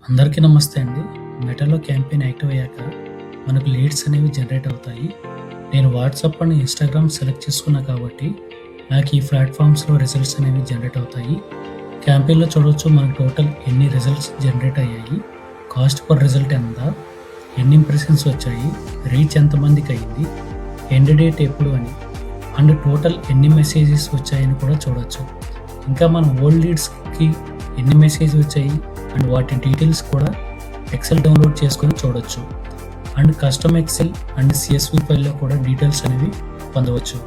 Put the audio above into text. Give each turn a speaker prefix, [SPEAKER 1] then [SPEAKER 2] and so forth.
[SPEAKER 1] అందరికీ నమస్తే అండి. మెటాలో క్యాంపెయిన్ యాక్టివ్ అయ్యాక మనకు లీడ్స్ అనేవి జనరేట్ అవుతాయి. నేను వాట్సాప్ అండ్ ఇన్‌స్టాగ్రామ్ సెలెక్ట్ చేసుకున్నా కాబట్టి నాకు ఈ ప్లాట్‌ఫామ్స్‌లో రిజల్ట్స్ అనేవి జనరేట్ అవుతాయి. క్యాంపెయిన్‌లో చూడొచ్చు మనకు టోటల్ ఎన్ని రిజల్ట్స్ జనరేట్ అయ్యాయి, కాస్ట్ పర్ రిజల్ట్ ఎంత, ఎన్ని ఇంప్రెషన్స్ వచ్చాయి, రీచ్ ఎంతమందికి అయింది, ఎండ్ డేట్ ఎప్పుడు అని, అండ్ టోటల్ ఎన్ని మెసేజెస్ వచ్చాయని కూడా చూడొచ్చు. ఇంకా మన ఓల్డ్ లీడ్స్‌కి ఎన్ని మెసేజ్ వచ్చాయి అండ్ వాటి డీటెయిల్స్ కూడా ఎక్సెల్ డౌన్లోడ్ చేసుకొని చూడొచ్చు. And custom Excel and CSV ఫైల్‌లో కూడా డీటెయిల్స్ అనేవి పొందవచ్చు.